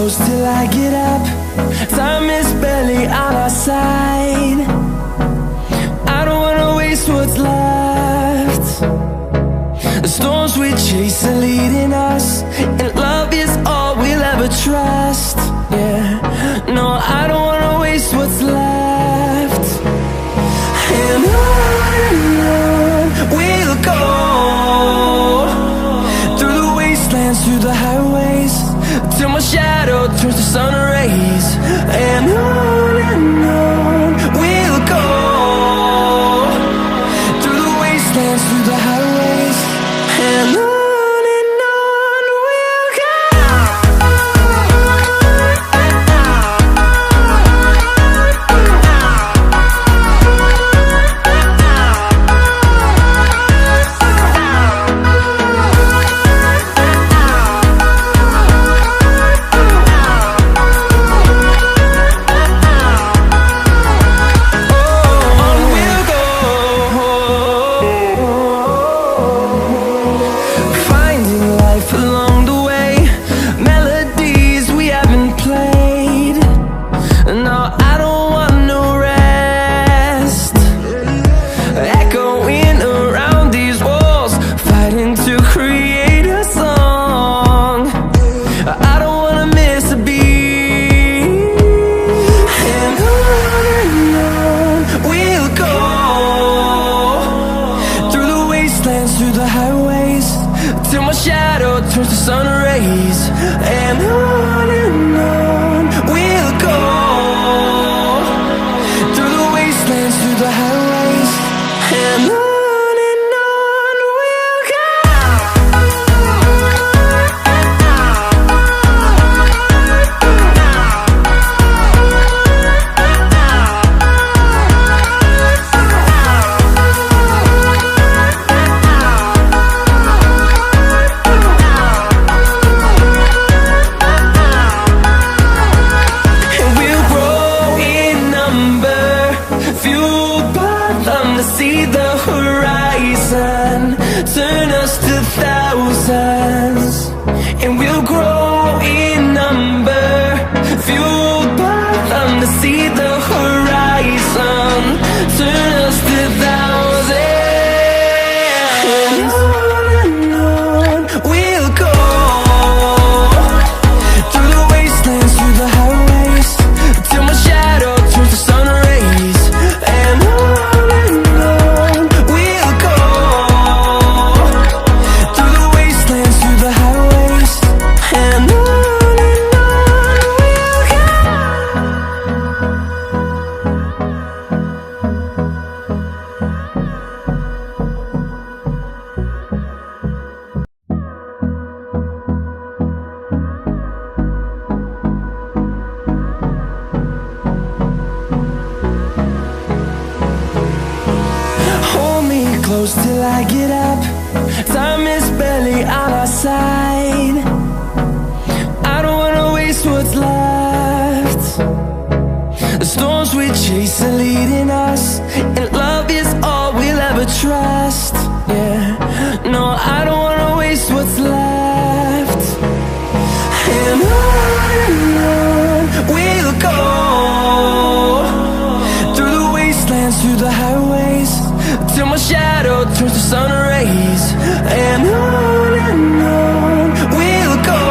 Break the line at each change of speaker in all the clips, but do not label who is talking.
close till I get up. Time is barely on our side. I don't wanna waste what's left. The storms we chase are leading us, and love is all we'll ever trust. Yeah, no, I don't wanna waste what's left. And on we'll go, through the wastelands, through the highways, till my shadow turns to sun rays. And on we'll go, through the wastelands, through the highways, and on we'll go. Through the highways, till my shadow turns to sun rays. And on we'll go, through the wastelands, through the highways, and on we'll go. See the horizon, turn us to thousands, and we'll grow in number, fueled by them. To see the horizon, turn us to thousands, and on we'll go, through the wastelands, through the highways, till my shadow turns to sun rays. And close till I get up. Time is barely on our side. I don't wanna waste what's left. The storms we chase are leading us, and love is all we'll ever trust. Yeah, no, I don't wanna waste what's left. And on we'll go, through the wastelands, through the highways, till my shadow turns to sun rays. And on we'll go,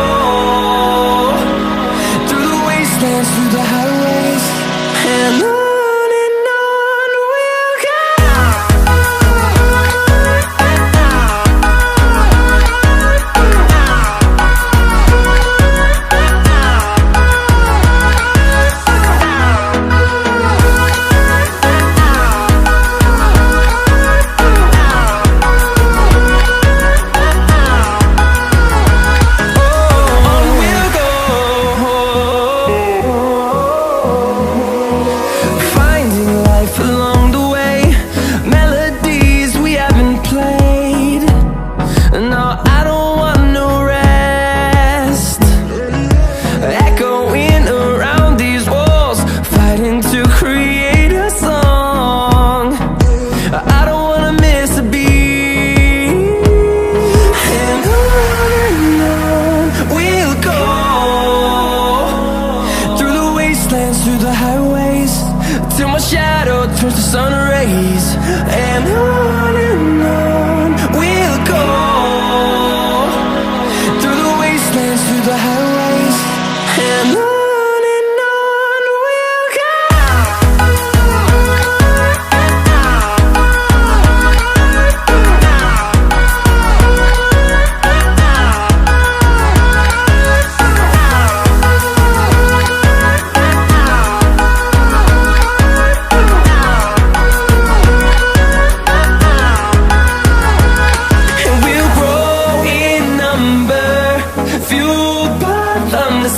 through the wastelands, through the highways, and on. through the highways, till my shadow turns to sun rays. And on we'll go, through the wastelands, through the highways. And on we'll go.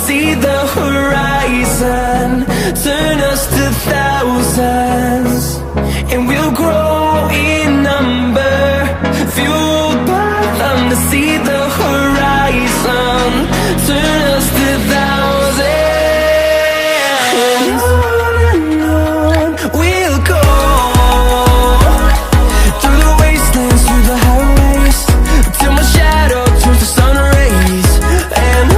See the horizon, turn us to thousands, and we'll grow in number, fueled by them to see the horizon, turn us to thousands. And on we'll go, through the wastelands, through the highways, till my shadow turns to sun rays. And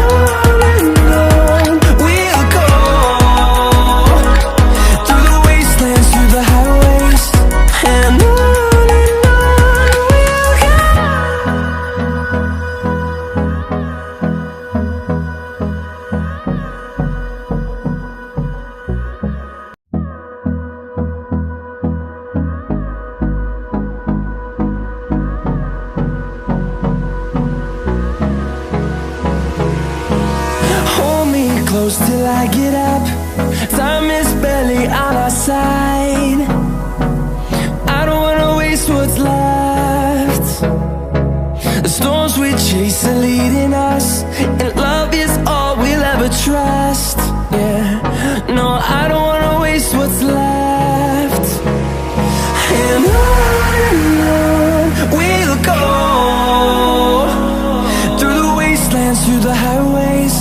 close till I get up. Time is barely on our side. I don't wanna waste what's left. The storms we chase are leading us, and love is all we'll ever trust. Yeah, no, I don't wanna waste what's left. And on we'll go, through the wastelands, through the highways,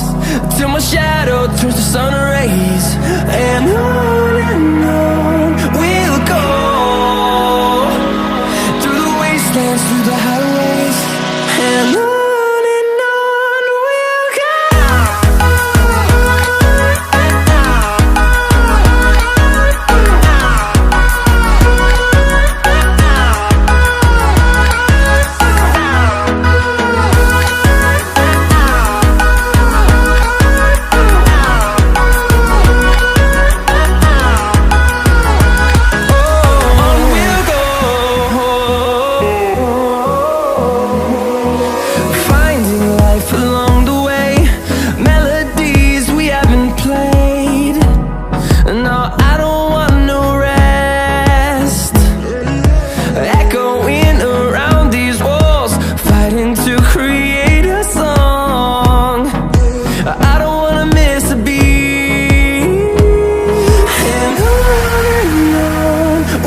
till my shadow turns to sun rays. And on we'll go, through the wastelands, through the highways. And on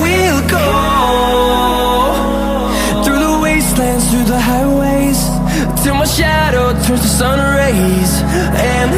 we'll go. Through the highways, till my shadow turns to sun rays. And